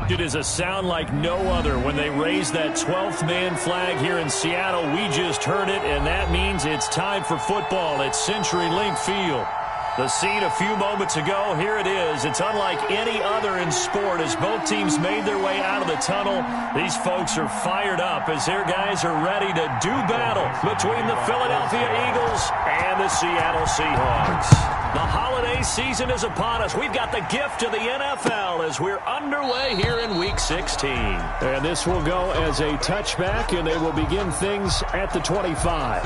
It is a sound like no other when they raise that 12th man flag here in Seattle. We just heard it, and that means it's time for football at CenturyLink Field. The scene a few moments ago, here it is. It's unlike any other in sport as both teams made their way out of the tunnel. These folks are fired up as their guys are ready to do battle between the Philadelphia Eagles and the Seattle Seahawks. The holiday season is upon us. We've got the gift of the NFL as we're underway here in Week 16. And this will go as a touchback, and they will begin things at the 25.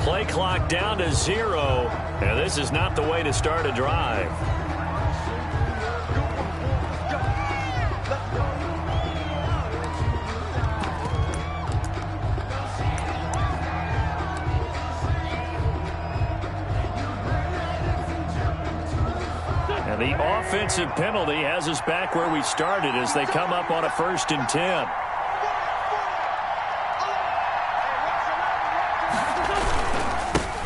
Play clock down to 0, and this is not the way to start a drive. And the offensive penalty has us back where we started as they come up on a 1st and 10.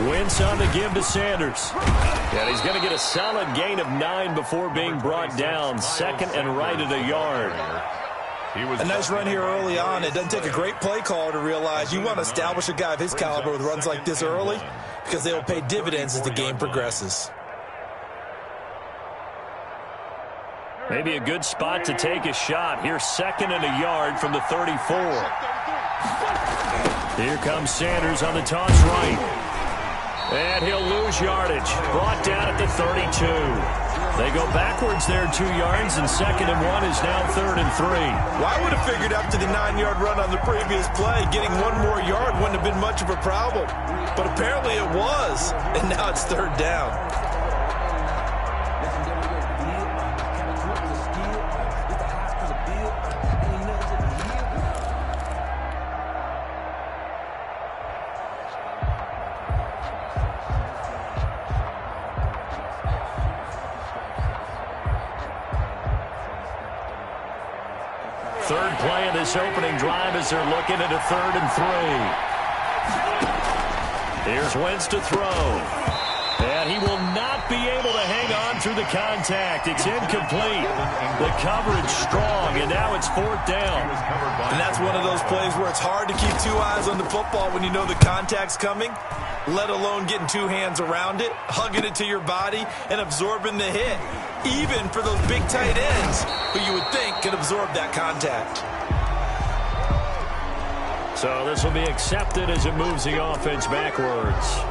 Wentz on the give to Sanders. And he's going to get a solid gain of 9 before being brought down. 2nd and right at a yard. A nice run here early on. It doesn't take a great play caller to realize you want to establish a guy of his caliber with runs like this early because they will pay dividends as the game progresses. Maybe a good spot to take a shot. Here's 2nd and a yard from the 34. Here comes Sanders on the toss right. And he'll lose yardage. Brought down at the 32. They go backwards there 2 yards, and 2nd and 1 is now 3rd and 3. Well, I would have figured after the 9-yard run on the previous play, getting 1 more yard wouldn't have been much of a problem. But apparently it was, and now it's 3rd down. Third play of this opening drive as they're looking at a 3rd and 3. Here's Wentz to throw. And he will not be able to hang on through the contact. It's incomplete. The coverage strong, and now it's 4th down. And that's one of those plays where it's hard to keep 2 eyes on the football when you know the contact's coming, let alone getting 2 hands around it, hugging it to your body, and absorbing the hit, even for those big tight ends who you would think could absorb that contact. So this will be accepted as it moves the offense backwards.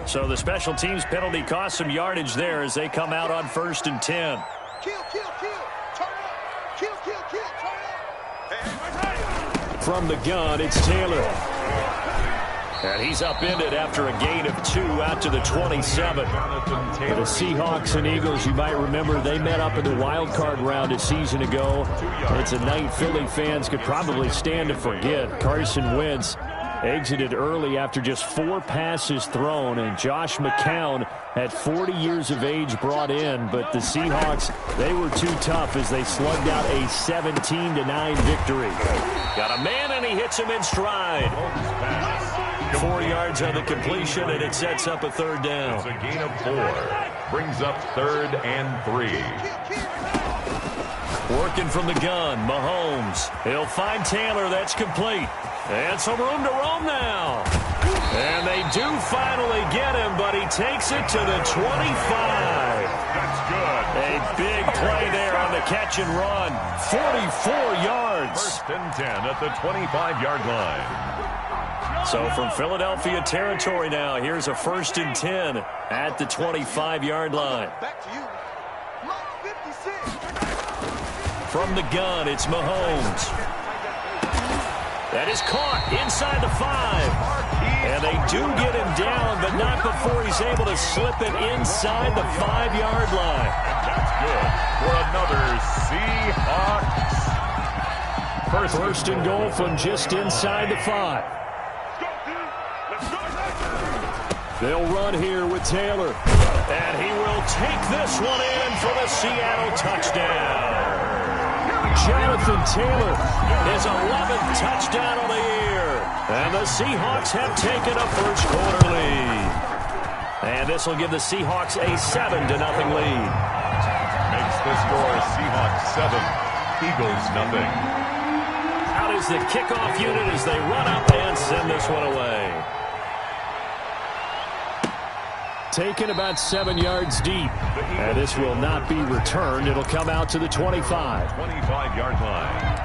So the special teams penalty cost some yardage there as they come out on 1st and 10. From the gun, it's Taylor. And he's upended after a gain of 2 out to the 27. For the Seahawks and Eagles, you might remember they met up in the wild card round a season ago. It's a night Philly fans could probably stand to forget. Carson Wentz exited early after just 4 passes thrown, and Josh McCown at 40 years of age brought in, but the Seahawks, they were too tough as they slugged out a 17-9 victory. Got a man, and he hits him in stride. 4 yards on the completion, and it sets up a 3rd down. It's a gain of 4. Brings up 3rd and 3. Working from the gun, Mahomes. He'll find Taylor. That's complete. And some room to roam now. And they do finally get him, but he takes it to the 25. That's good. A big play there on the catch and run. 44 yards. First and 10 at the 25-yard line. So from Philadelphia territory now, here's a first and 10 at the 25-yard line. Back to you. Block 56. From the gun, it's Mahomes. That is caught inside the 5. And they do get him down, but not before he's able to slip it inside the 5-yard line. That's good for another Seahawks. First and goal from just inside the 5. They'll run here with Taylor. And he will take this one in for the Seattle touchdown. Jonathan Taylor. His 11th touchdown of the year. And the Seahawks have taken a first quarter lead. And this will give the Seahawks a 7-0 lead. Makes the score Seahawks 7, Eagles nothing. Out is the kickoff unit as they run up and send this one away. Taken about 7 yards deep. And this will not be returned. It'll come out to the 25. 25-yard line.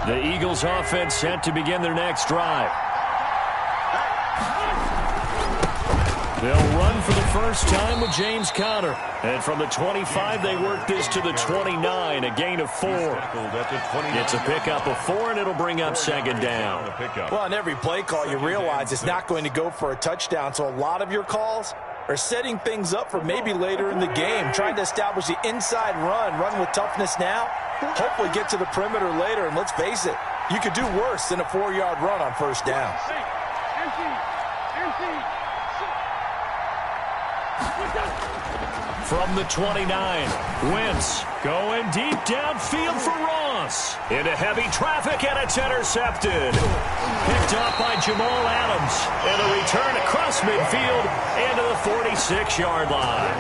The Eagles offense set to begin their next drive. They'll run for the first time with James Conner. And from the 25, they work this to the 29, a gain of 4. It's a pickup of 4, and it'll bring up second down. Well, on every play call, you realize it's not going to go for a touchdown, so a lot of your calls are setting things up for maybe later in the game, trying to establish the inside run with toughness now, hopefully get to the perimeter later, and let's face it, you could do worse than a 4-yard run on first down. From the 29, Wentz going deep downfield for Ross. Into heavy traffic, and it's intercepted. Picked off by Jamal Adams. And a return across midfield into the 46-yard line.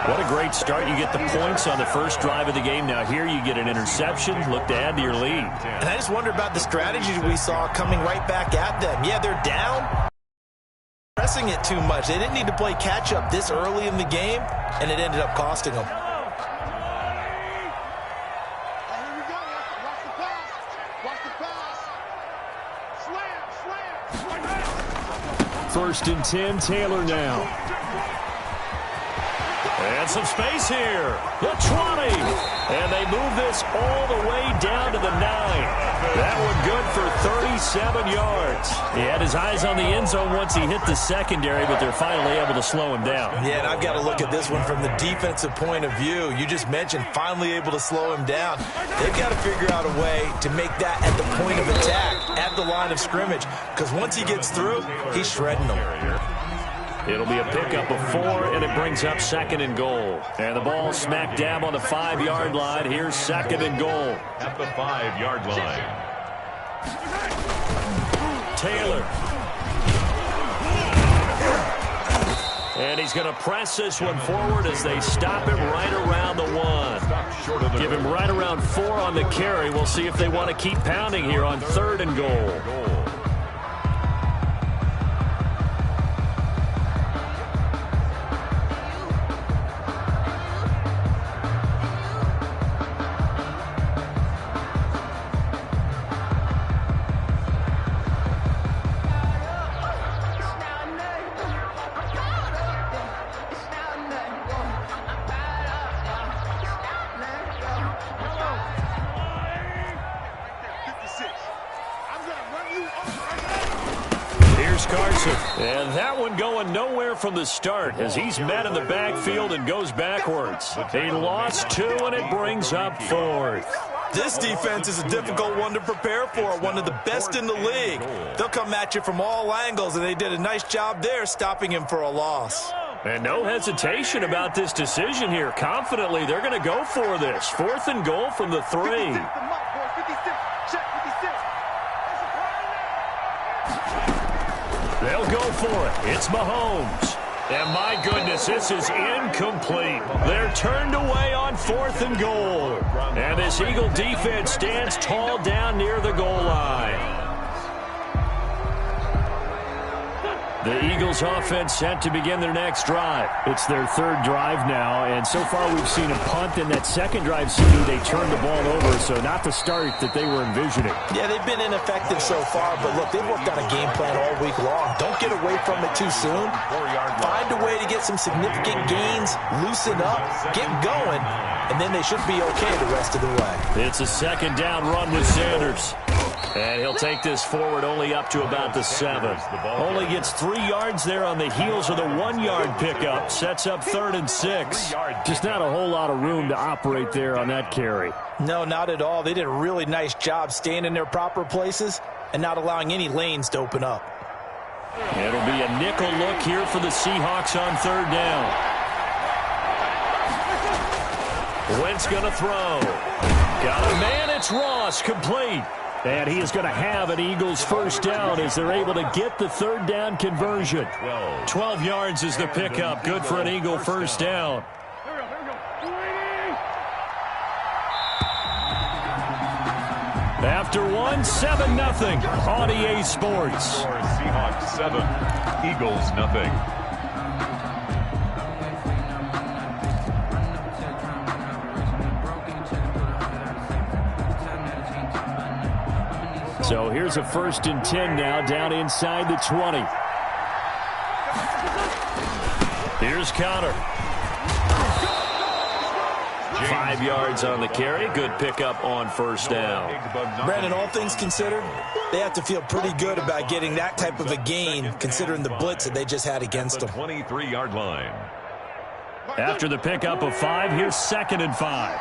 What a great start. You get the points on the first drive of the game. Now here you get an interception. Look to add to your lead. And I just wonder about the strategies we saw coming right back at them. Yeah, they're down. Pressing it too much. They didn't need to play catch-up this early in the game, and it ended up costing them. First and 10, Taylor now. And some space here. The 20. And they move this all the way down to the 9. That one good for 37 yards. He had his eyes on the end zone once he hit the secondary, but they're finally able to slow him down. Yeah, and I've got to look at this one from the defensive point of view. You just mentioned finally able to slow him down. They've got to figure out a way to make that at the point of attack, at the line of scrimmage, because once he gets through, he's shredding them. It'll be a pickup of 4, and it brings up second and goal. And the ball smack dab on the 5-yard line. Here's second and goal. At the 5-yard line. Taylor. And he's going to press this one forward as they stop him right around the 1. Give him right around 4 on the carry. We'll see if they want to keep pounding here on third and goal. And that one going nowhere from the start as he's met in the backfield and goes backwards. He lost 2, and it brings up 4th. This defense is a difficult one to prepare for, one of the best in the league. They'll come at you from all angles, and they did a nice job there stopping him for a loss. And no hesitation about this decision here. Confidently, they're going to go for this. 4th and goal from the 3. They'll go for it. It's Mahomes. And my goodness, this is incomplete. They're turned away on 4th and goal. And this Eagle defense stands tall down near the goal line. The Eagles offense set to begin their next drive. It's their 3rd drive now, and so far we've seen a punt. In that second drive, CD, they turned the ball over, so not the start that they were envisioning. Yeah, they've been ineffective so far, but look, they've worked on a game plan all week long. Don't get away from it too soon. Find a way to get some significant gains, loosen up, get going, and then they should be okay the rest of the way. It's a 2nd down run with Sanders. And he'll take this forward only up to about the 7. Only gets 3 yards there on the heels of the 1-yard pickup. Sets up 3rd and 6. Just not a whole lot of room to operate there on that carry. No, not at all. They did a really nice job staying in their proper places and not allowing any lanes to open up. It'll be a nickel look here for the Seahawks on 3rd down. Wentz going to throw. Got a man. It's Ross. Complete. And he is going to have an Eagles 1st down as they're able to get the 3rd down conversion. 12 yards is the pickup. Good for an Eagle 1st down. After 1, 7-0 on EA Sports. Seahawks 7, Eagles nothing. So here's a 1st and 10 now, down inside the 20. Here's Connor. 5 yards on the carry. Good pickup on 1st down. Brandon, all things considered, they have to feel pretty good about getting that type of a gain, considering the blitz that they just had against them. 23-yard line. After the pickup of 5, here's 2nd and 5.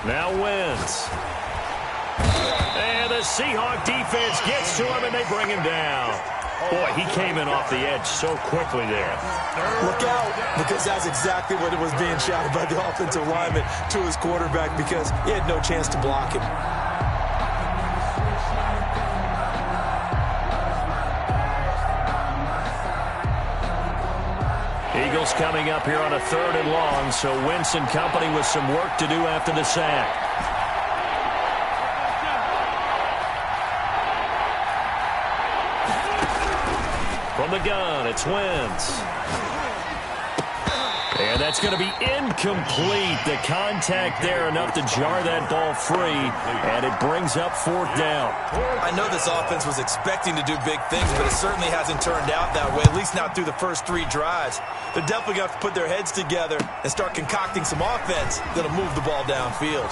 Now Wentz. And the Seahawk defense gets to him, and they bring him down. Boy, he came in off the edge so quickly there. Look out, because that's exactly what it was being shouted by the offensive lineman to his quarterback, because he had no chance to block him. Eagles coming up here on a 3rd and long, so Wentz and company with some work to do after the sack. From the gun, it's Wentz. And that's going to be incomplete. The contact there enough to jar that ball free, and it brings up 4th down. I know this offense was expecting to do big things, but it certainly hasn't turned out that way, at least not through the first 3 drives. They're definitely going to have to put their heads together and start concocting some offense that'll move the ball downfield.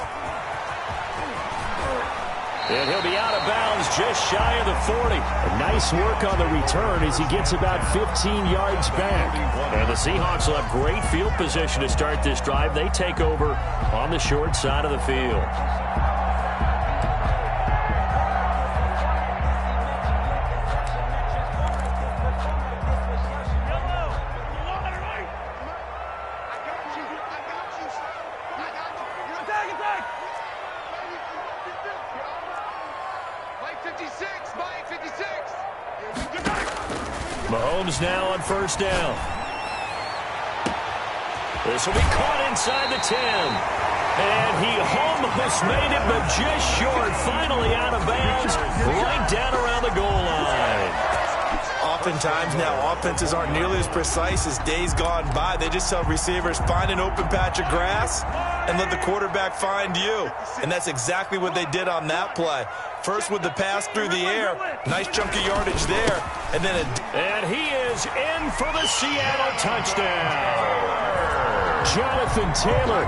And he'll be out of bounds just shy of the 40. Nice work on the return as he gets about 15 yards back. And the Seahawks will have great field position to start this drive. They take over on the short side of the field. Mahomes now on 1st down. This will be caught inside the 10. And he almost made it, but just short. Finally out of bounds, right down around the goal line. Oftentimes now, offenses aren't nearly as precise as days gone by. They just tell receivers, find an open patch of grass and let the quarterback find you. And that's exactly what they did on that play. First with the pass through the air. Nice chunk of yardage there. And then and he is in for the Seattle touchdown. Jonathan Taylor,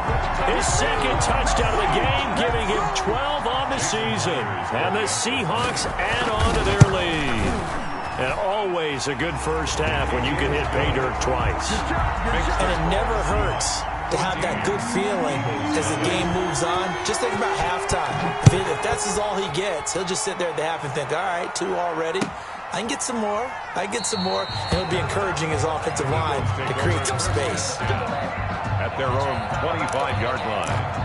his 2nd touchdown of the game, giving him 12 on the season. And the Seahawks add on to their lead. And always a good first half when you can hit pay dirt twice. And it never hurts to have that good feeling as the game moves on. Just think about halftime. If that's all he gets, he'll just sit there at the half and think, all right, 2 already. I can get some more. I can get some more. And he'll be encouraging his offensive line to create some space. At their own 25-yard line.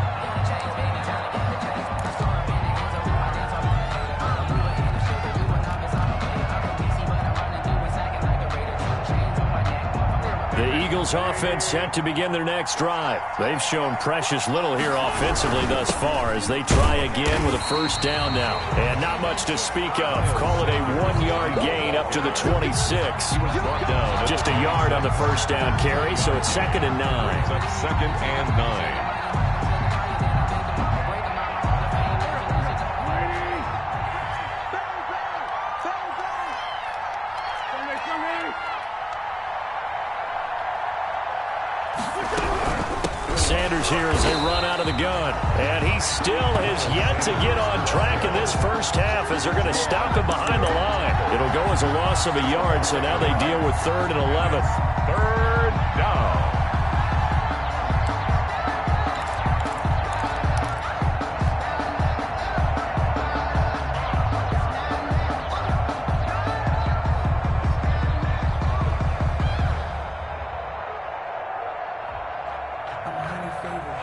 The Eagles offense set to begin their next drive. They've shown precious little here offensively thus far as they try again with a first down now. And not much to speak of. Call it a 1-yard gain up to the 26. Just a yard on the first down carry, so it's 2nd and 9. It's 2nd and 9. Sanders here as they run out of the gun. And he still has yet to get on track in this first half as they're going to stop him behind the line. It'll go as a loss of a yard, so now they deal with 3rd and 11. 3rd down.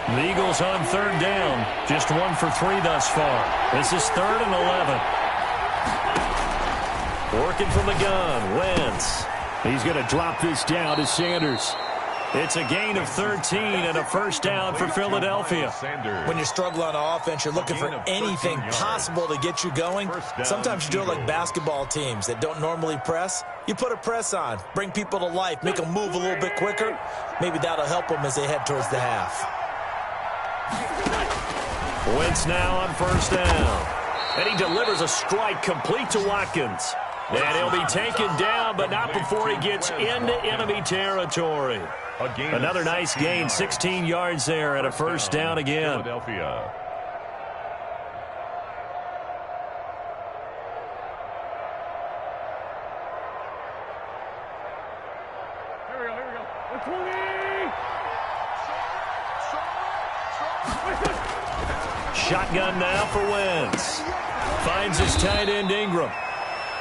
The Eagles on 3rd down. Just 1 for 3 thus far. This is 3rd and 11. Working from the gun. Wentz. He's going to drop this down to Sanders. It's a gain of 13 and a first down for Philadelphia. When you struggle on offense, you're looking for anything possible to get you going. Sometimes you do it like basketball teams that don't normally press. You put a press on, bring people to life, make them move a little bit quicker. Maybe that'll help them as they head towards the half. Wentz now on first down. And he delivers a strike complete to Watkins. And he'll be taken down, but not before he gets into enemy territory. Another nice gain, 16 yards there, and a first down again. Philadelphia. Here we go. The 20! Shotgun now for Wentz. Finds his tight end Ingram.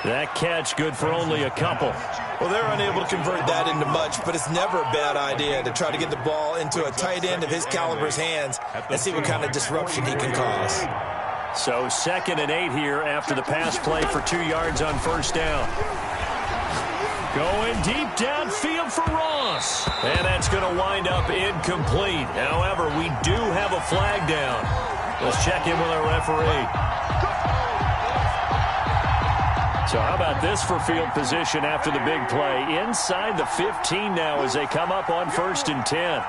That catch good for only a couple. Well, they're unable to convert that into much, but it's never a bad idea to try to get the ball into a tight end of his caliber's hands and see what kind of disruption he can cause. So 2nd and 8 here after the pass play for 2 yards on first down. Going deep downfield for Ross. And that's going to wind up incomplete. However, we do have a flag down. Let's check in with our referee. So how about this for field position after the big play? Inside the 15 now as they come up on 1st and 10.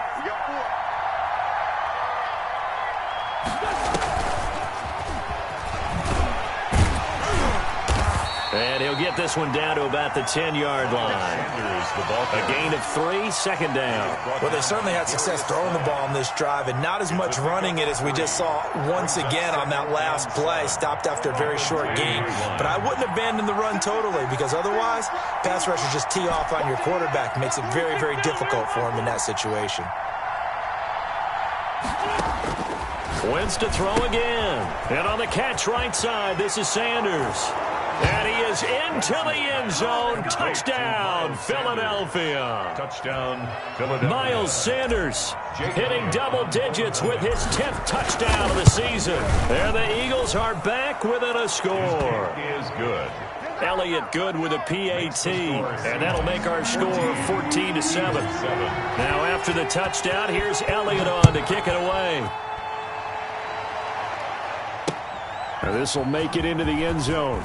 And he'll get this one down to about the 10-yard line. A gain of 3, 2nd down. Well, they certainly had success throwing the ball on this drive and not as much running it as we just saw once again on that last play. Stopped after a very short gain. But I wouldn't abandon the run totally because otherwise, pass rushers just tee off on your quarterback. Makes it very, very difficult for him in that situation. Wentz to throw again. And on the catch right side, this is Sanders. And he is into the end zone. Touchdown, Philadelphia. Touchdown, Philadelphia. Miles Sanders hitting double digits with his 10th touchdown of the season. And the Eagles are back within a score. Is good. Elliott good with a PAT. And that'll make our score 14-7. Now after the touchdown, here's Elliott on to kick it away. Now this will make it into the end zone.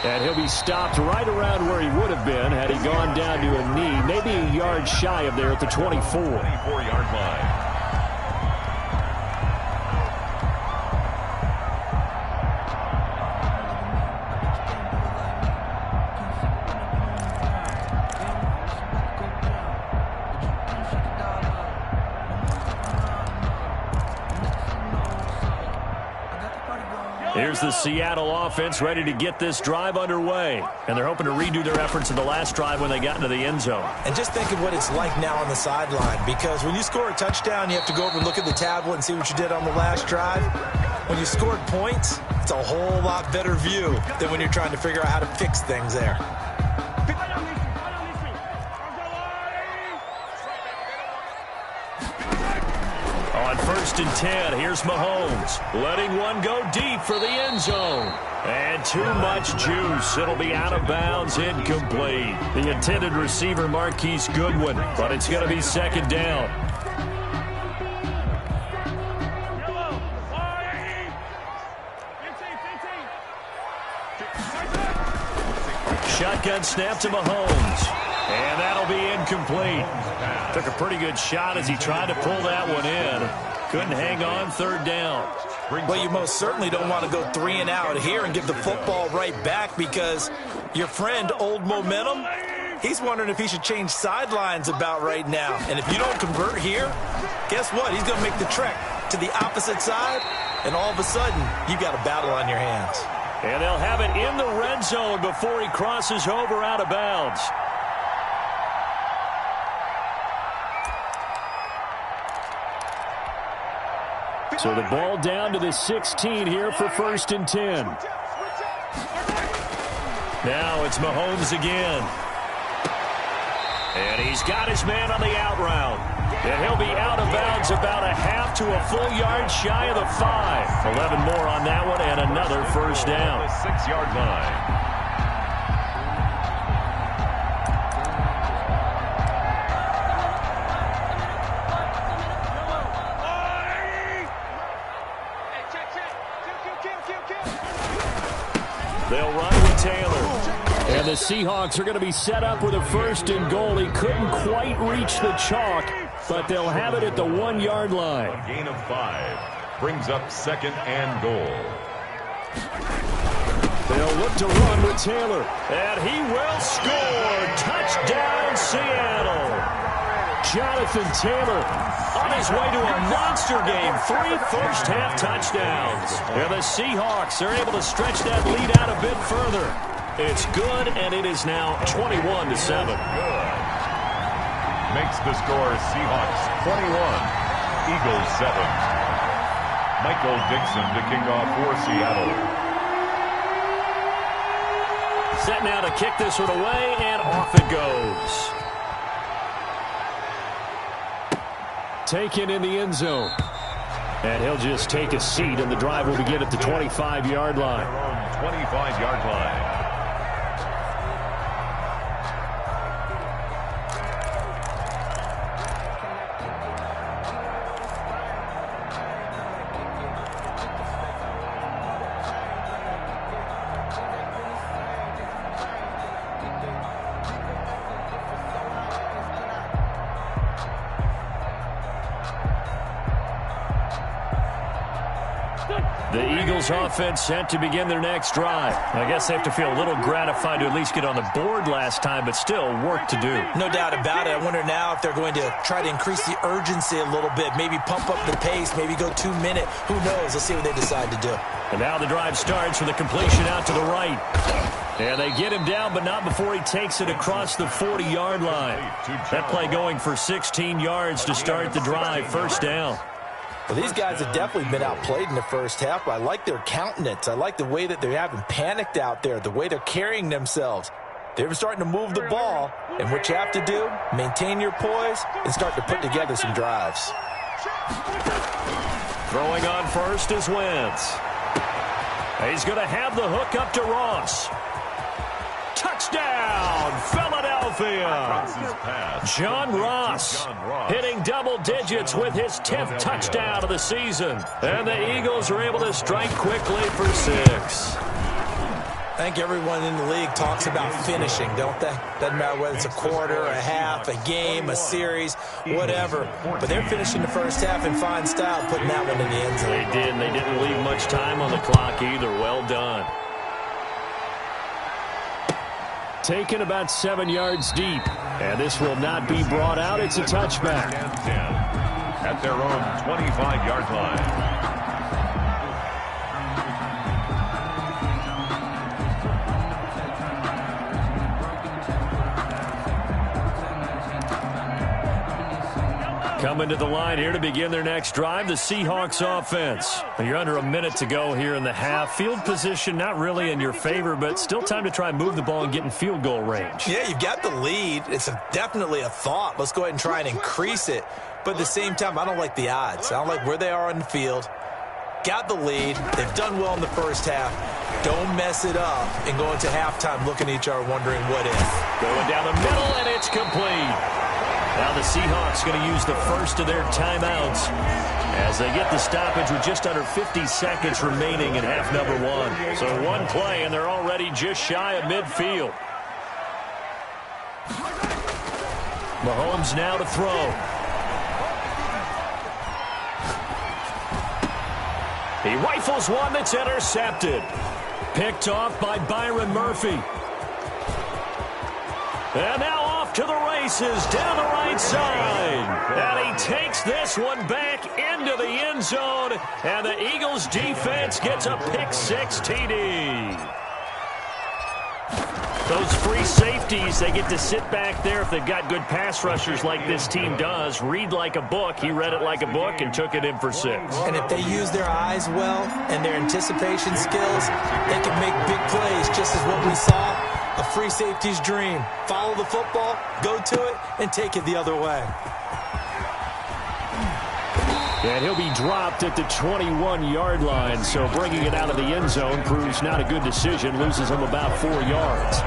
And he'll be stopped right around where he would have been had he gone down to a knee, maybe a yard shy of there at the 24. 24-yard line. Here's the Seattle offense ready to get this drive underway. And they're hoping to redo their efforts in the last drive when they got into the end zone. And just think of what it's like now on the sideline, because when you score a touchdown, you have to go over and look at the tablet and see what you did on the last drive. When you scored points, it's a whole lot better view than when you're trying to figure out how to fix things there. On 1st and 10, here's Mahomes, letting one go deep for the end zone. And too much juice. It'll be out of bounds, incomplete. The intended receiver, Marquise Goodwin, but it's going to be 2nd down. Shotgun snap to Mahomes. And that'll be incomplete. Took a pretty good shot as he tried to pull that one in. Couldn't hang on, 3rd down. Well, you most certainly don't want to go 3 and out here and give the football right back, because your friend, Old Momentum, he's wondering if he should change sidelines about right now. And if you don't convert here, guess what? He's going to make the trek to the opposite side, and all of a sudden, you've got a battle on your hands. And they'll have it in the red zone before he crosses over out of bounds. So the ball down to the 16 here for 1st and 10. Now it's Mahomes again. And he's got his man on the out route. And he'll be out of bounds about a half to a full yard shy of the 5. 11 more on that one and another 1st down. The 6-yard line. They'll run with Taylor. And the Seahawks are going to be set up with a 1st and goal. He couldn't quite reach the chalk, but they'll have it at the 1-yard line. A gain of 5 brings up 2nd and goal. They'll look to run with Taylor. And he will score. Touchdown, Seattle. Jonathan Taylor on his way to a monster game. 3 first-half touchdowns. And the Seahawks are able to stretch that lead out a bit further. It's good, and it is now 21-7. Makes the score Seahawks 21, Eagles 7. Michael Dixon to kick off for Seattle. Set now to kick this one away, and off it goes. Taken in the end zone. And he'll just take a seat, and the drive will begin at the 25-yard line. 25-yard line. The Eagles offense set to begin their next drive. I guess they have to feel a little gratified to at least get on the board last time, but still work to do. No doubt about it. I wonder now if they're going to try to increase the urgency a little bit, maybe pump up the pace, maybe go 2-minute. Who knows? Let's see what they decide to do. And now the drive starts with a completion out to the right. And they get him down, but not before he takes it across the 40-yard line. That play going for 16 yards to start the drive. 1st down. Well, these guys have definitely been outplayed in the first half, but I like their countenance. I like the way that they haven't panicked out there, the way they're carrying themselves. They're starting to move the ball, and what you have to do, maintain your poise and start to put together some drives. Throwing on first is Wentz. He's going to have the hook up to Ross. Touchdown, Philadelphia. John Ross hitting double digits with his 10th touchdown of the season. And the Eagles are able to strike quickly for 6. I think everyone in the league talks about finishing, don't they? Doesn't matter whether it's a quarter, a half, a game, a series, whatever. But they're finishing the first half in fine style, putting that one in the end zone. They did, and they didn't leave much time on the clock either. Well done. Taken about 7 yards deep. And this will not be brought out. It's a touchback. At their own 25-yard line. Coming to the line here to begin their next drive, the Seahawks offense. You're under a minute to go here in the half. Field position not really in your favor, but still time to try and move the ball and get in field goal range. Yeah, you've got the lead. It's definitely a thought. Let's go ahead and try and increase it. But at the same time, I don't like the odds. I don't like where they are on the field. Got the lead. They've done well in the first half. Don't mess it up and go into halftime looking at each other wondering what if. Going down the middle, and it's complete. Now the Seahawks going to use the first of their timeouts as they get the stoppage with just under 50 seconds remaining in half number one. So one play, and they're already just shy of midfield. Mahomes now to throw. He rifles one that's intercepted. Picked off by Byron Murphy. And now off to the races down the right side. And he takes this one back into the end zone. And the Eagles defense gets a pick-6 TD. Those free safeties, they get to sit back there if they've got good pass rushers like this team does. Read like a book. He read it like a book and took it in for 6. And if they use their eyes well and their anticipation skills, they can make big plays, just as what we saw. A free safety's dream. Follow the football, go to it, and take it the other way. And he'll be dropped at the 21-yard line, so bringing it out of the end zone proves not a good decision. Loses him about 4 yards.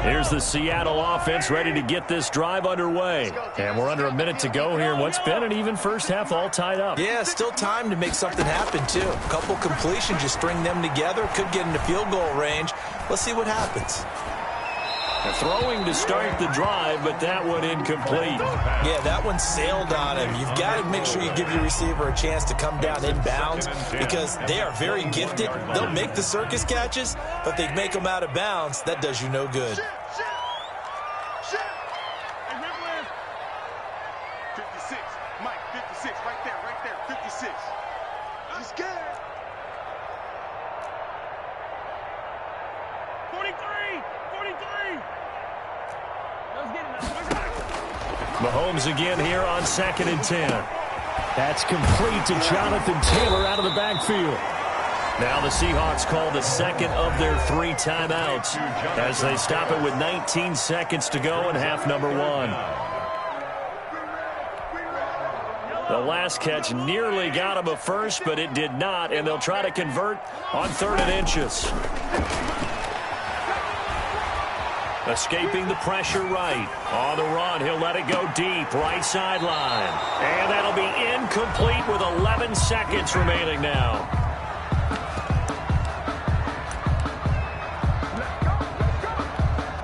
Here's the Seattle offense ready to get this drive underway. And we're under a minute to go here in what's been an even first half, all tied up. Yeah, still time to make something happen, too. A couple completions, just string them together. Could get into field goal range. Let's see what happens. Throwing to start the drive, but that one incomplete. Yeah, that one sailed on him. You've got to make sure you give your receiver a chance to come down inbounds because they are very gifted. They'll make the circus catches, but they make them out of bounds. That does you no good. 56, Mike, 56, right there, 56. He's scared. 43. Let's get it. Mahomes again here on 2nd and 10. That's complete to Jonathan Taylor out of the backfield. Now the Seahawks call the second of their 3 timeouts as they stop it with 19 seconds to go in half number one. The last catch nearly got him a first, but it did not, and they'll try to convert on 3rd and inches. Escaping the pressure right. On the run, he'll let it go deep, right sideline. And that'll be incomplete with 11 seconds remaining now.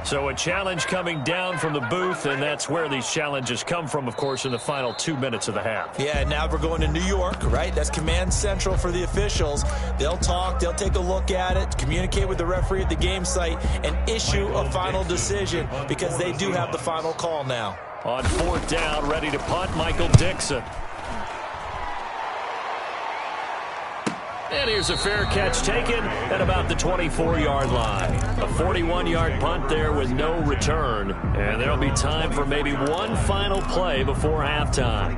So a challenge coming down from the booth, and that's where these challenges come from, of course, in the final 2 minutes of the half. Yeah, now we're going to New York, right? That's command central for the officials. They'll talk, they'll take a look at it, communicate with the referee at the game site, and issue a final decision because they do have the final call now. On 4th down, ready to punt, Michael Dixon. And here's a fair catch taken at about the 24-yard line. A 41-yard punt there with no return. And there'll be time for maybe one final play before halftime.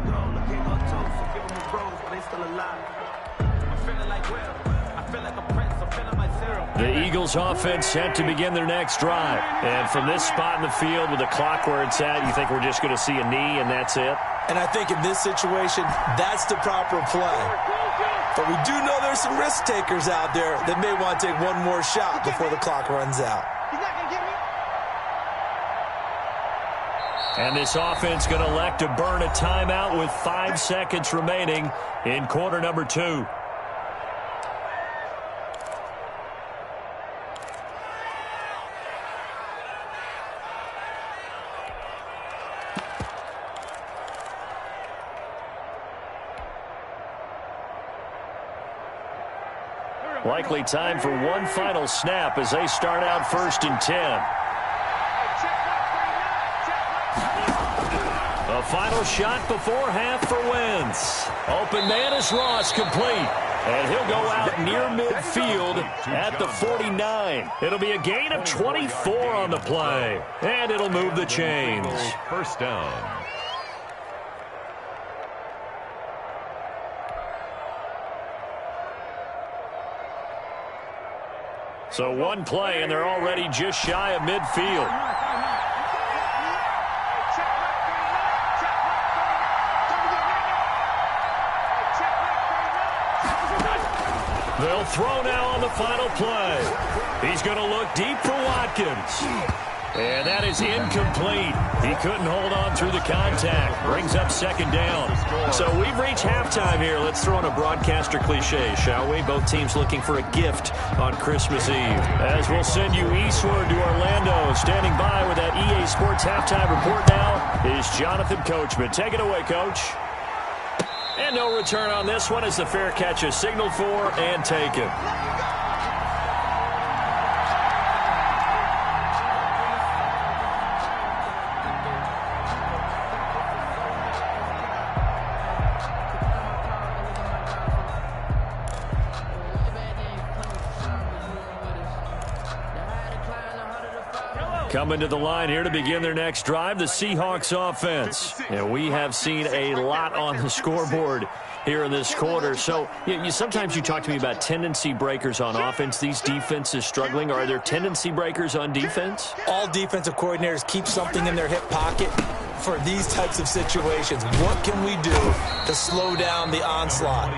The Eagles offense set to begin their next drive. And from this spot in the field with the clock where it's at, you think we're just going to see a knee and that's it? And I think in this situation, that's the proper play. But we do know there's some risk takers out there that may want to take one more shot before the clock runs out. And this offense going to elect to burn a timeout with 5 seconds remaining in quarter number 2. Likely time for one final snap as they start out 1st and 10. A final shot before half for Wentz. Open man is Ross, complete. And he'll go out near midfield at the 49. It'll be a gain of 24 on the play. And it'll move the chains. First down. So one play, and they're already just shy of midfield. They'll throw now on the final play. He's going to look deep for Watkins. And that is incomplete. He couldn't hold on through the contact. Brings up second down. So we've reached halftime here. Let's throw in a broadcaster cliche, shall we? Both teams looking for a gift on Christmas Eve. As we'll send you eastward to Orlando. Standing by with that EA Sports halftime report now is Jonathan Coachman. Take it away, Coach. And no return on this one as the fair catch is signaled for and taken. Coming to the line here to begin their next drive, the Seahawks offense. And we have seen a lot on the scoreboard here in this quarter. So sometimes you talk to me about tendency breakers on offense. These defenses struggling. Are there tendency breakers on defense? All defensive coordinators keep something in their hip pocket for these types of situations. What can we do to slow down the onslaught?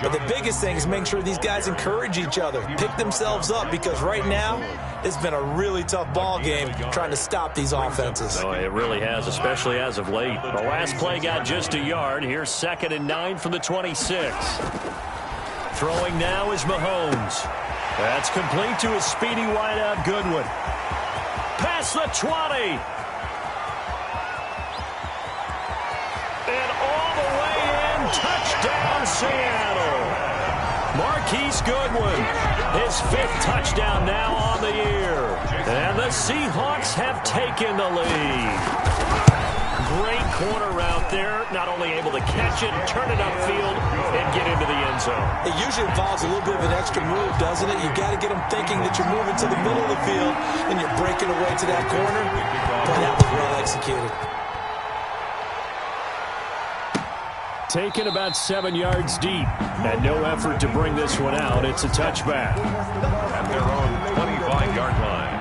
But the biggest thing is make sure these guys encourage each other, pick themselves up, because right now it's been a really tough ball game trying to stop these offenses. Oh, it really has, especially as of late. The last play got just a yard. Here's 2nd and 9 from the 26. Throwing now is Mahomes. That's complete to a speedy wideout Goodwin. Past the 20. And all the way in, touchdown Seattle. Marquise Goodwin, his 5th touchdown now on the year. And the Seahawks have taken the lead. Great corner route there, not only able to catch it, turn it upfield, and get into the end zone. It usually involves a little bit of an extra move, doesn't it? You've got to get them thinking that you're moving to the middle of the field and you're breaking away to that corner. But that was well executed. Taken about 7 yards deep, and no effort to bring this one out. It's a touchback. At their own 25-yard line.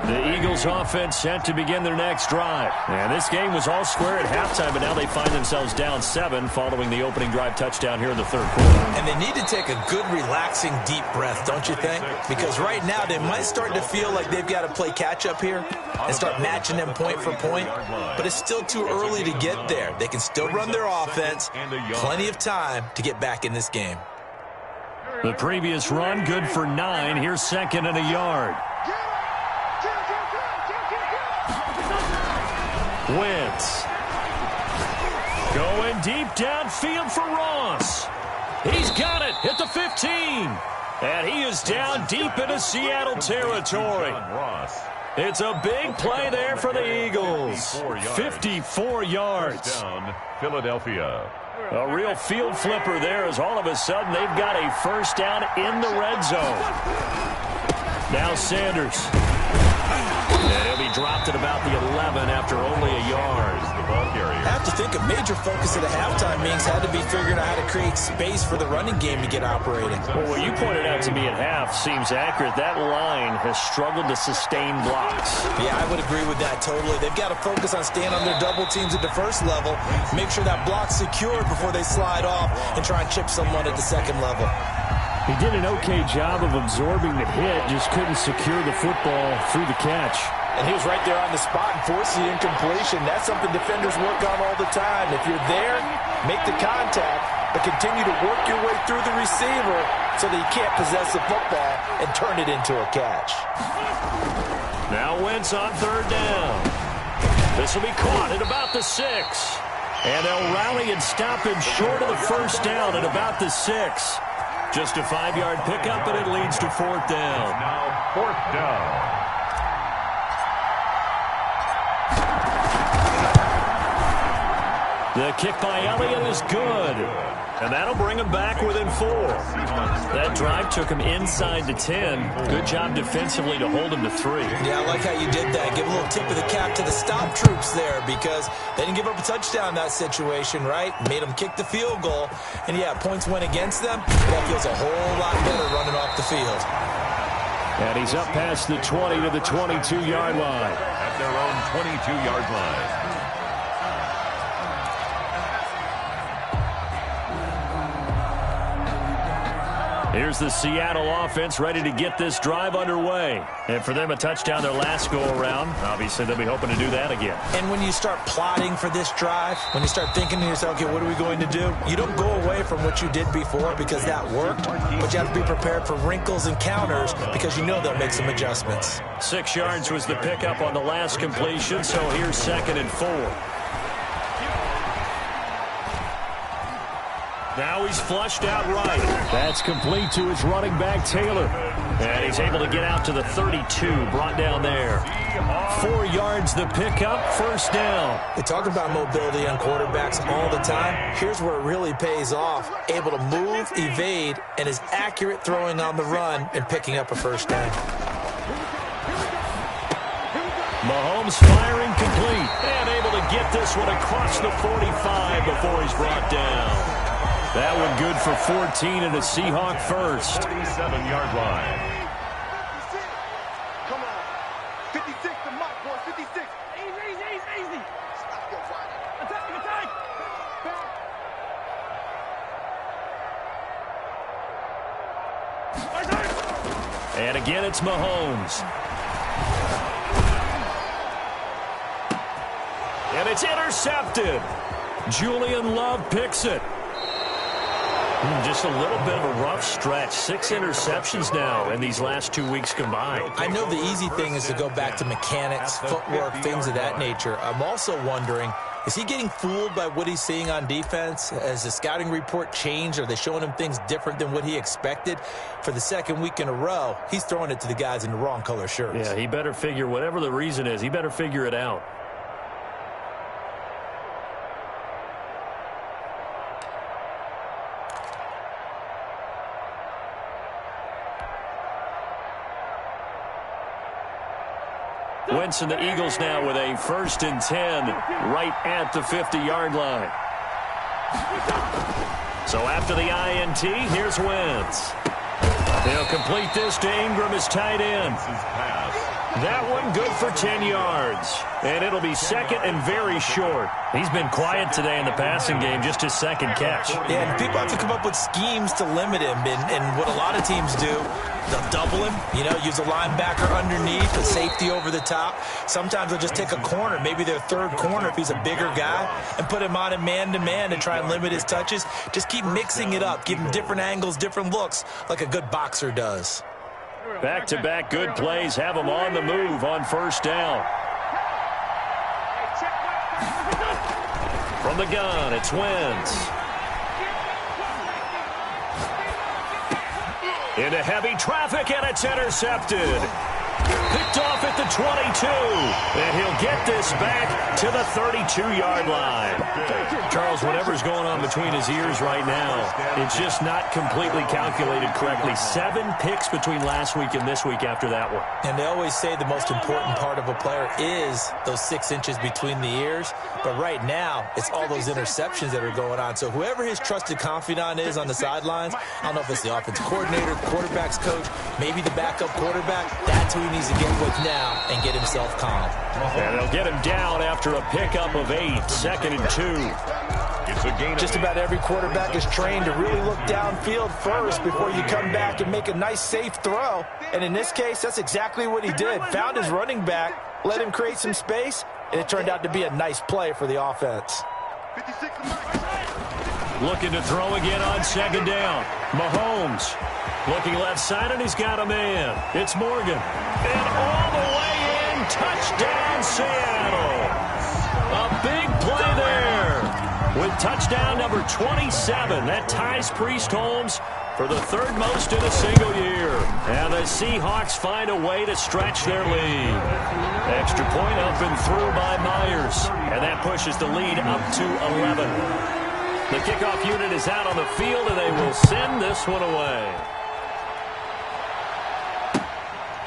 The Eagles offense set to begin their next drive. And this game was all square at halftime, but now they find themselves down 7 following the opening drive touchdown here in the 3rd quarter. And they need to take a good, relaxing, deep breath, don't you think? Because right now they might start to feel like they've got to play catch-up here and start matching them point for point. But it's still too early to get there. They can still run their offense. Plenty of time to get back in this game. The previous run, good for 9. Here's 2nd and a yard. Wentz. Going deep downfield for Ross. He's got it at the 15. And he is down deep into Seattle territory. It's a big play there for the Eagles. 54 yards. Down, Philadelphia. A real field flipper there as all of a sudden they've got a first down in the red zone. Now Sanders. And he'll be dropped at about the 11 after only a yard. I have to think a major focus of the halftime meetings had to be figuring out how to create space for the running game to get operating. Well, what you pointed out to me at half seems accurate. That line has struggled to sustain blocks. Yeah, I would agree with that totally. They've got to focus on staying on their double teams at the first level, make sure that block's secured before they slide off and try and chip someone at the second level. He did an okay job of absorbing the hit, just couldn't secure the football through the catch. And he was right there on the spot and forced the incompletion. That's something defenders work on all the time. If you're there, make the contact, but continue to work your way through the receiver so that you can't possess the football and turn it into a catch. Now Wentz on 3rd down. This will be caught at about the 6. And they'll rally and stop him short of the first down at about the 6. Just a 5-yard pickup, and it leads to 4th down. Now 4th down. The kick by Elliott is good. And that'll bring him back within 4. That drive took him inside the 10. Good job defensively to hold him to 3. Yeah, I like how you did that. Give a little tip of the cap to the stop troops there because they didn't give up a touchdown in that situation, right? Made them kick the field goal. And, yeah, points went against them. That feels a whole lot better running off the field. And he's up past the 20 to the 22-yard line. At their own 22-yard line. Here's the Seattle offense ready to get this drive underway. And for them, a touchdown their last go-around. Obviously, they'll be hoping to do that again. And when you start plotting for this drive, when you start thinking to yourself, okay, what are we going to do? You don't go away from what you did before because that worked, but you have to be prepared for wrinkles and counters because you know they'll make some adjustments. 6 yards was the pickup on the last completion, so here's 2nd and 4. Now he's flushed out right. That's complete to his running back, Taylor. And he's able to get out to the 32, brought down there. 4 yards the pickup, 1st down. They talk about mobility on quarterbacks all the time. Here's where it really pays off. Able to move, evade, and is accurate throwing on the run and picking up a 1st down. Mahomes firing complete. And able to get this one across the 45 before he's brought down. That one good for 14 and a Seahawk 1st. 47-yard line. 56. Come on. 56 to Mike, boy. 56. Easy. Stop your body. Attack. Back. And again, it's Mahomes. And it's intercepted. Julian Love picks it. Just a little bit of a rough stretch. 6 interceptions now in these last 2 weeks combined. I know the easy thing is to go back to mechanics, footwork, things of that nature. I'm also wondering, is he getting fooled by what he's seeing on defense? Has the scouting report changed? Are they showing him things different than what he expected? For the 2nd week in a row, he's throwing it to the guys in the wrong color shirts. Yeah, he better figure, whatever the reason is, he better figure it out. Winston, the Eagles now with a 1st and 10 right at the 50-yard line. So after the INT, here's Wentz. They'll complete this to Ingram as tight end. That one good for 10 yards. And it'll be 2nd and very short. He's been quiet today in the passing game, just his 2nd catch. Yeah, and people have to come up with schemes to limit him. And what a lot of teams do, they'll double him, use a linebacker underneath, a safety over the top. Sometimes they'll just take a corner, maybe their 3rd corner if he's a bigger guy, and put him on a man-to-man to try and limit his touches. Just keep mixing it up, give him different angles, different looks, like a good boxer does. Back-to-back good plays have him on the move on 1st down. From the gun, it's Wentz. Into heavy traffic, and it's intercepted. Picked off at the 22. And he'll get this back to the 32-yard line. Charles, whatever's going on between his ears right now, it's just not completely calculated correctly. 7 picks between last week and this week after that one. And they always say the most important part of a player is those 6 inches between the ears. But right now, it's all those interceptions that are going on. So whoever his trusted confidant is on the sidelines, I don't know if it's the offensive coordinator, the quarterback's coach, maybe the backup quarterback, that's who he needs to get with now and get himself calm. And they'll get him down after a pickup of 8, 2nd and 2. Just about every quarterback is trained to really look downfield first before you come back and make a nice, safe throw. And in this case, that's exactly what he did. Found his running back, let him create some space, and it turned out to be a nice play for the offense. Looking to throw again on 2nd down. Mahomes looking left side, and he's got a man. It's Morgan. And all the way in, touchdown Seattle. A big play there with touchdown number 27. That ties Priest Holmes for the 3rd most in a single year. And the Seahawks find a way to stretch their lead. Extra point up and through by Myers. And that pushes the lead up to 11. The kickoff unit is out on the field, and they will send this one away.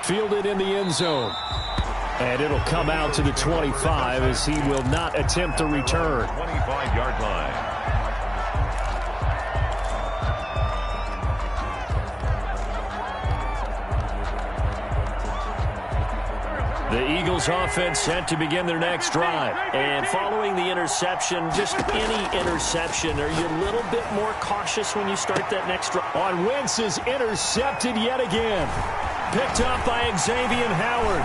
Fielded in the end zone. And it'll come out to the 25 as he will not attempt a return. 25-yard line. The Eagles offense set to begin their next drive. And following the interception, just any interception, are you a little bit more cautious when you start that next drive? On Wentz is intercepted yet again. Picked up by Xavier Howard.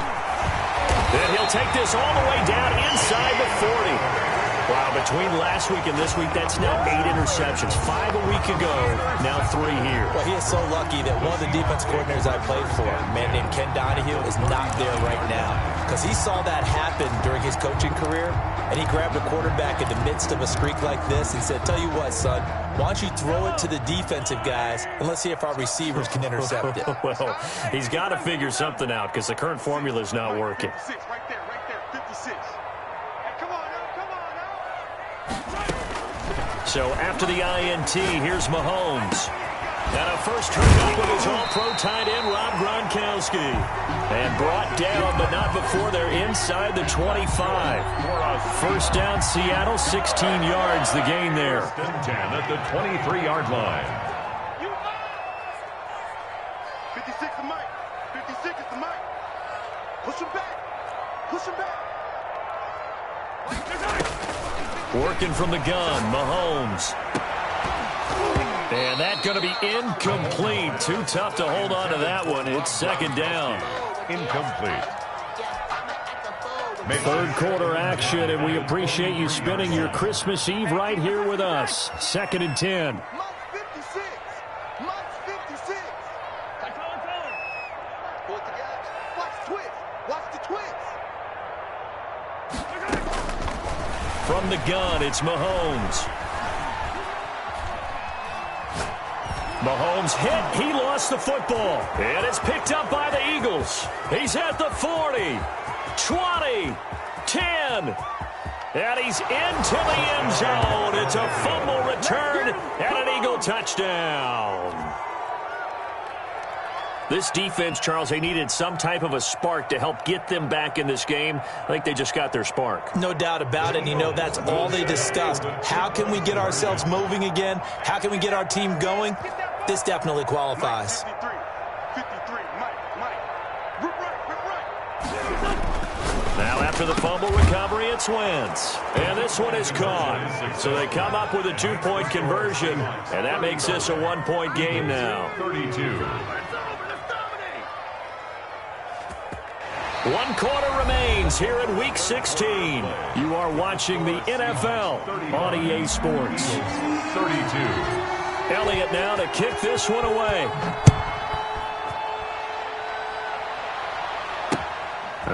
And he'll take this all the way down inside the 40. Wow, between last week and this week, that's now 8 interceptions. 5 a week ago, now 3 here. Well, he is so lucky that one of the defense coordinators I played for, a man named Ken Donahue, is not there right now. Because he saw that happen during his coaching career, and he grabbed a quarterback in the midst of a streak like this and said, tell you what, son, why don't you throw it to the defensive guys, and let's see if our receivers can intercept it. Well, he's got to figure something out because the current formula is not working. 56, right there, 56. Hey, come on now, come on now. So after the INT, here's Mahomes. And a first turnover with his all-pro tight end, Rob Gronkowski. And brought down, but not before they're inside the 25. First down, Seattle, 16 yards, the gain there. 10 at the 23-yard line. 56 the mic. 56 is the mic. Push him back. Push him back. Working from the gun, Mahomes. And that's going to be incomplete. Too tough to hold on to that one. It's second down. Incomplete. Third quarter action, and we appreciate you spending your Christmas Eve right here with us. 2nd and 10. Mike 56. Mike 56. Fourth the guys. Watch the twist. Watch the twist. From the gun, it's Mahomes. Mahomes hit. He lost the football. And it's picked up by the Eagles. He's at the 40, 20, 10. And he's into the end zone. It's a fumble return and an Eagle touchdown. This defense, Charles, they needed some type of a spark to help get them back in this game. I think they just got their spark. No doubt about it. And, you know, that's all they discussed. How can we get ourselves moving again? How can we get our team going? This definitely qualifies. 53. 53. Mike. Rip right. Now after the fumble recovery, it's Wentz. And this one is caught. So they come up with a 2-point conversion, and that makes this a 1-point game now. 32. 1 quarter remains here in Week 16. You are watching the NFL on EA Sports. 32. Elliott now to kick this one away.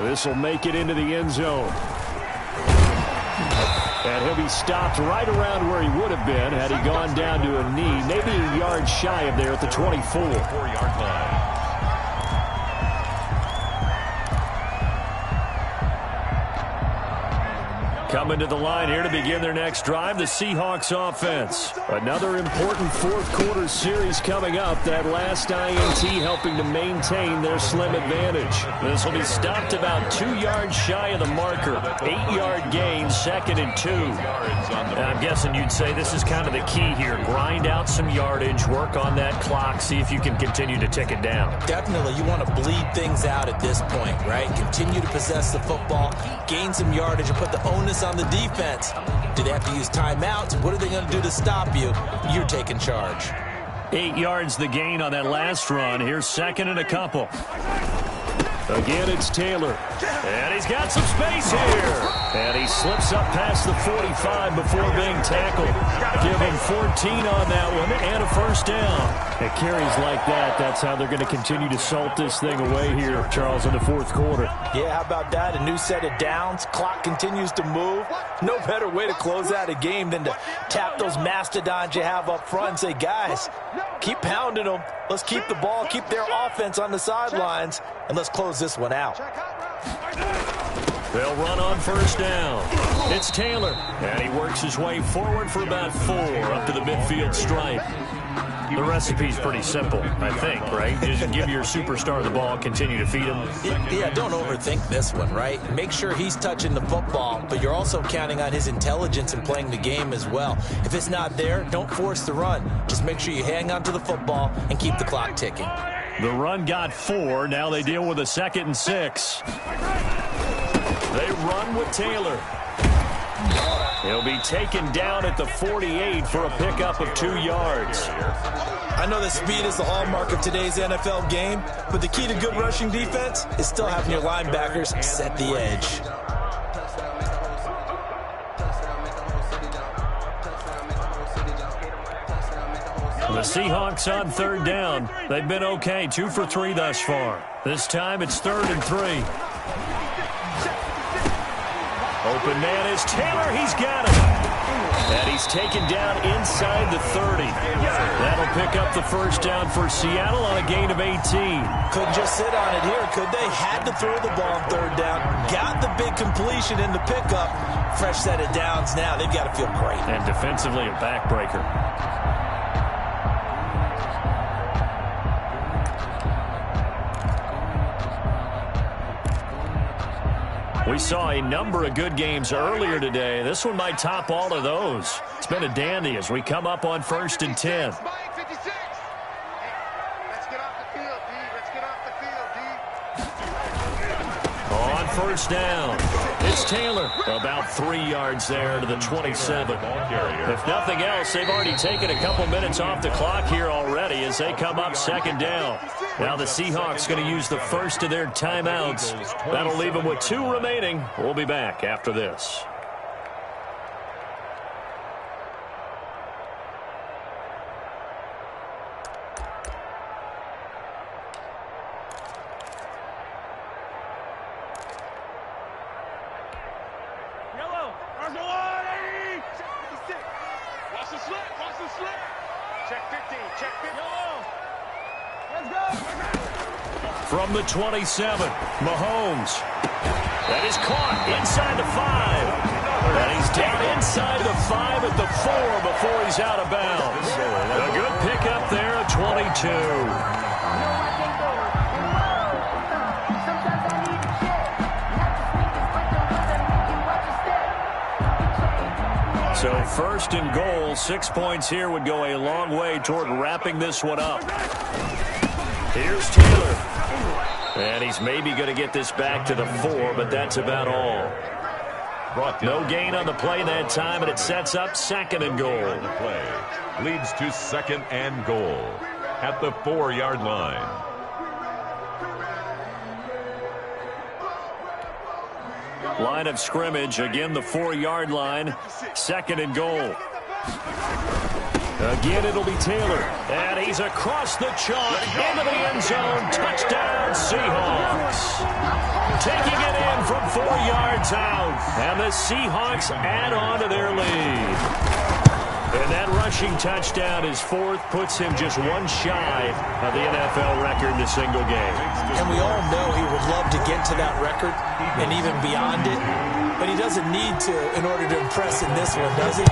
This will make it into the end zone. And he'll be stopped right around where he would have been had he gone down to a knee, maybe a yard shy of there at the 24. 4-yard line. Coming to the line here to begin their next drive, the Seahawks offense. Another important fourth quarter series coming up. That last INT helping to maintain their slim advantage. This will be stopped about 2 yards shy of the marker. 8-yard gain, 2nd and 2. And I'm guessing you'd say this is kind of the key here. Grind out some yardage, work on that clock, see if you can continue to tick it down. Definitely, you want to bleed things out at this point, right? Continue to possess the football, gain some yardage, and put the onus on the defense. Do they have to use timeouts? What are they going to do to stop you? You're taking charge. 8 yards the gain on that last run. Here's 2nd and a couple. Again, it's Taylor. And he's got some space here. And he slips up past the 45 before being tackled. Give him 14 on that one and a first down. At carries like that, that's how they're going to continue to salt this thing away here, Charles, in the fourth quarter. Yeah, how about that? A new set of downs. Clock continues to move. No better way to close out a game than to tap those mastodons you have up front and say, guys, keep pounding them. Let's keep the ball, keep their offense on the sidelines, and let's close this one out. They'll run on first down. It's Taylor, and he works his way forward for about 4 up to the midfield stripe. The recipe's pretty simple, I think, right? Just give your superstar the ball, continue to feed him. Yeah, don't overthink this one, right? Make sure he's touching the football, but you're also counting on his intelligence and playing the game as well. If it's not there, don't force the run. Just make sure you hang on to the football and keep the clock ticking. The run got 4. Now they deal with a 2nd and 6. They run with Taylor. He'll be taken down at the 48 for a pickup of 2 yards. I know that speed is the hallmark of today's NFL game, but the key to good rushing defense is still having your linebackers set the edge. The Seahawks on 3rd down. They've been okay, 2 for 3 thus far. This time it's 3rd and 3. Open man is Taylor. He's got him. And he's taken down inside the 30. That'll pick up the first down for Seattle on a gain of 18. Couldn't just sit on it here, could they? Had to throw the ball on 3rd down. Got the big completion in the pickup. Fresh set of downs now. They've got to feel great. And defensively, a backbreaker. We saw a number of good games earlier today. This one might top all of those. It's been a dandy as we come up on 1st and 10. Let's get off the field, D. Let's get off the field, D. On first down, it's Taylor. About 3 yards there to the 27. If nothing else, they've already taken a couple minutes off the clock here already as they come up 2nd down. Now the Seahawks going to use the first of their timeouts. That'll leave them with 2 remaining. We'll be back after this. From the 27, Mahomes. That is caught inside the 5. And he's down inside the 5 at the 4 before he's out of bounds. A good pickup there at 22. So 1st and goal, 6 points here would go a long way toward wrapping this one up. Here's Taylor. And he's maybe going to get this back to the 4, but that's about all. No gain on the play that time, and it sets up 2nd and goal. The play leads to 2nd and goal at the 4-yard line. Line of scrimmage, again the 4-yard line, 2nd and goal. Again, it'll be Taylor. And he's across the chalk into the end zone. Touchdown, Seahawks. Taking it in from 4 yards out. And the Seahawks add on to their lead. And that rushing touchdown, his 4th, puts him just 1 shy of the NFL record in a single game. And we all know he would love to get to that record and even beyond it. But he doesn't need to in order to impress in this one, does he?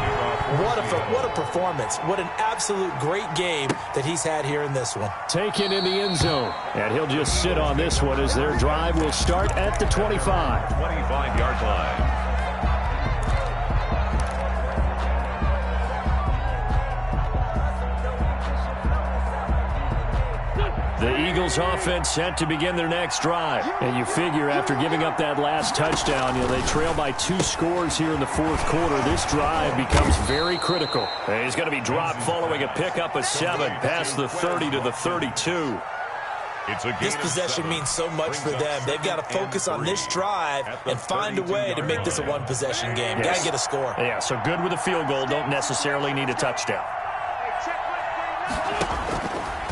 What a performance. What an absolute great game that he's had here in this one. Taken in the end zone. And he'll just sit on this one as their drive will start at the 25. 25-yard line. The Eagles offense set to begin their next drive. And you figure after giving up that last touchdown, they trail by 2 scores here in the 4th quarter. This drive becomes very critical. And he's going to be dropped following a pickup of 7 past the 30 to the 32. This possession means so much for them. They've got to focus on this drive and find a way to make this a 1-possession game. Got to get a score. Yeah, so good with a field goal. Don't necessarily need a touchdown.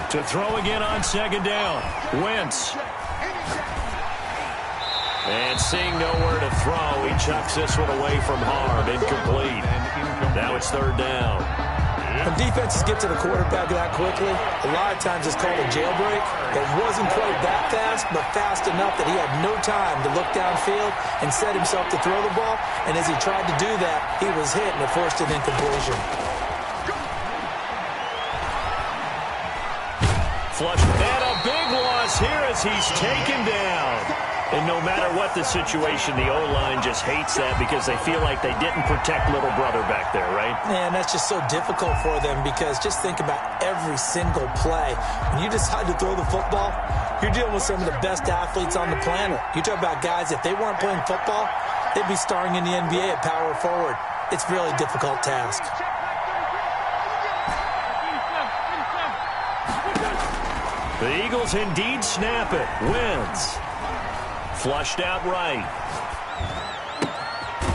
To throw again on 2nd down. Wentz. And seeing nowhere to throw, he chucks this one away from harm. Incomplete. Now it's 3rd down. When defenses get to the quarterback that quickly, a lot of times it's called a jailbreak. It wasn't quite that fast, but fast enough that he had no time to look downfield and set himself to throw the ball. And as he tried to do that, he was hit and it forced an incompletion. Flush. And a big loss here as he's taken down. And no matter what the situation, the O-line just hates that because they feel like they didn't protect little brother back there, right? Man, that's just so difficult for them because just think about every single play. When you decide to throw the football, you're dealing with some of the best athletes on the planet. You talk about guys, if they weren't playing football, they'd be starring in the NBA at power forward. It's a really difficult task. The Eagles indeed snap it. Wins. Flushed out right.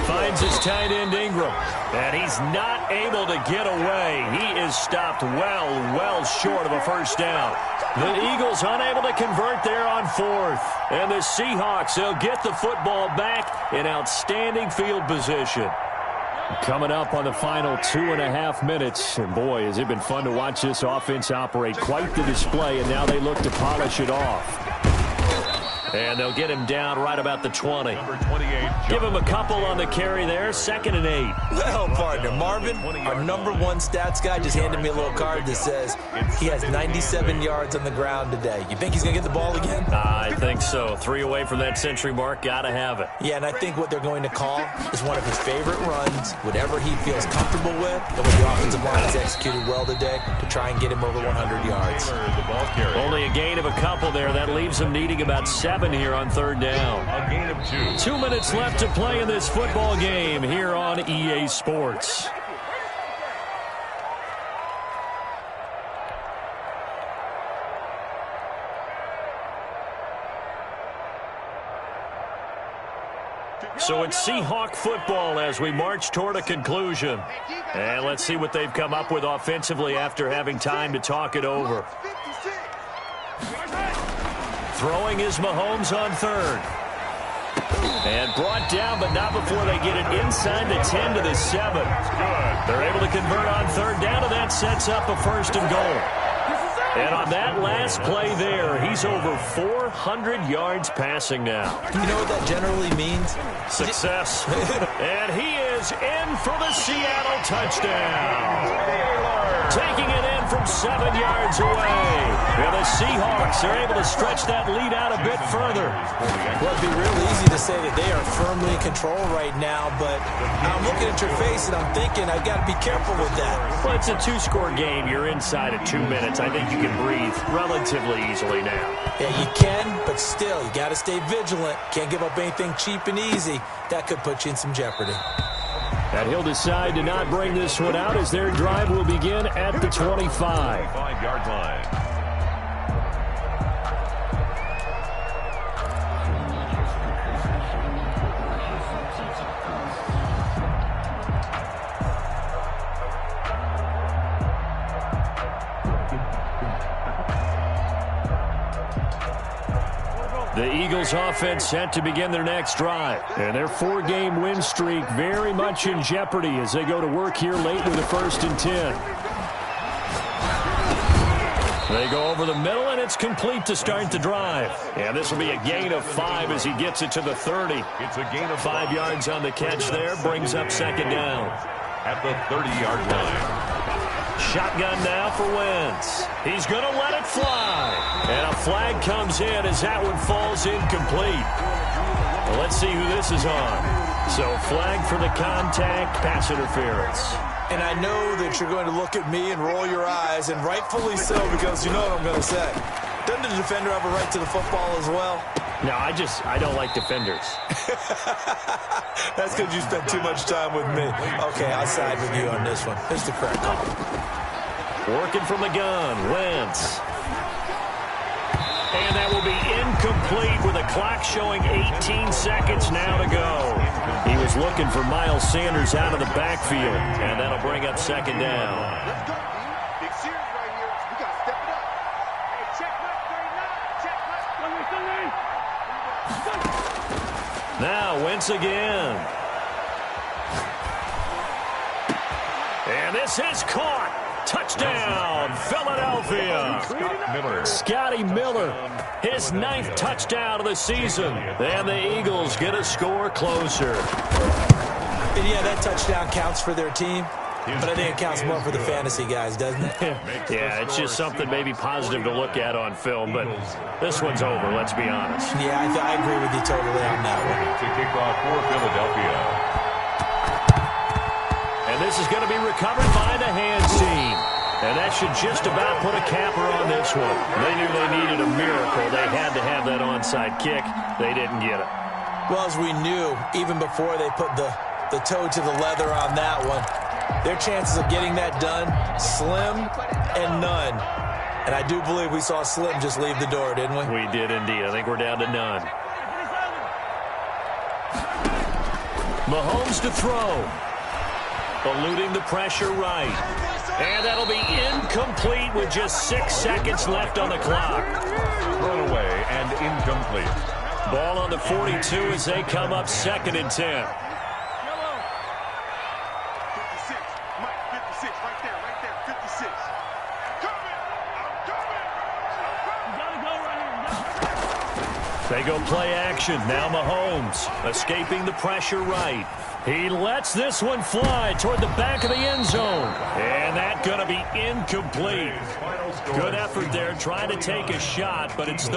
Finds his tight end Ingram. And he's not able to get away. He is stopped well short of a first down. The Eagles unable to convert there on fourth. And the Seahawks, they'll get the football back in outstanding field position. Coming up on the final 2.5 minutes. And boy, has it been fun to watch this offense operate. Quite the display, and now they look to polish it off. And they'll get him down right about the 20. Give him a couple on the carry there. 2nd and 8. Well, partner, Marvin, our #1 stats guy just handed me a little card that says he has 97 yards on the ground today. You think he's going to get the ball again? I think so. 3 away from that century mark. Got to have it. Yeah, and I think what they're going to call is one of his favorite runs, whatever he feels comfortable with, and what the offensive line has executed well today to try and get him over 100 yards. Only a gain of a couple there. That leaves them needing about 7 here on 3rd down. A gain of 2. 2 minutes left to play in this football game here on EA Sports. So it's Seahawk football as we march toward a conclusion. And let's see what they've come up with offensively after having time to talk it over. Throwing is Mahomes on 3rd. And brought down, but not before they get it inside the 10 to the 7. They're able to convert on 3rd down, and that sets up a 1st and goal. And on that last play there, he's over 400 yards passing now. You know what that generally means? Success. And he is in for the Seattle touchdown. Taking it in from 7 yards away. And the Seahawks are able to stretch that lead out a bit further. Well, it'd be real easy to say that they are firmly in control right now, but I'm looking at your face and I'm thinking I've got to be careful with that. Well, it's a 2-score game. You're inside of 2 minutes. I think you can breathe relatively easily now. Yeah, you can, but still, you got to stay vigilant. Can't give up anything cheap and easy. That could put you in some jeopardy. And he'll decide to not bring this one out as their drive will begin at the 25. 5-yard line. The Eagles offense set to begin their next drive. And their 4-game win streak very much in jeopardy as they go to work here late with a 1st and 10. They go over the middle, and it's complete to start the drive. And this will be a gain of 5 as he gets it to the 30. It's a gain of 5 yards on the catch there, brings up 2nd down. At the 30-yard line. Shotgun now for Wentz. He's going to let it fly. And a flag comes in as that one falls incomplete. Well, let's see who this is on. So flag for the contact, pass interference. And I know that you're going to look at me and roll your eyes, and rightfully so, because you know what I'm going to say. Doesn't the defender have a right to the football as well? No, I don't like defenders. That's because you spent too much time with me. Okay, I'll side with you on this one. Here's the correct call. Working from the gun, Wentz. And that will be incomplete with the clock showing 18 seconds now to go. He was looking for Miles Sanders out of the backfield, and that'll bring up 2nd down. Let's go, D. Big series right here. We got to step it up. Hey, check left 39. Check left. Now, Wentz again. And this is caught. Touchdown, Philadelphia. Scotty Miller, his 9th touchdown of the season. And the Eagles get a score closer. And yeah, that touchdown counts for their team. But I think it counts more for the fantasy guys, doesn't it? Yeah, it's just something maybe positive to look at on film, but this one's over, let's be honest. Yeah, I agree with you totally on that one. To kick off for Philadelphia. And this is going to be recovered by the hands team. And that should just about put a capper on this one. They knew they needed a miracle. They had to have that onside kick. They didn't get it. Well, as we knew, even before they put the toe to the leather on that one, their chances of getting that done, slim and none. And I do believe we saw Slim just leave the door, didn't we? We did indeed. I think we're down to none. Mahomes to throw. Eluding the pressure right. And that'll be incomplete with just 6 seconds left on the clock. Thrown away and incomplete. Ball on the 42 as they come up 2nd and 10. They go play action. Now Mahomes escaping the pressure right. He lets this one fly toward the back of the end zone. And that's going to be incomplete. Good effort there trying to take a shot, but it's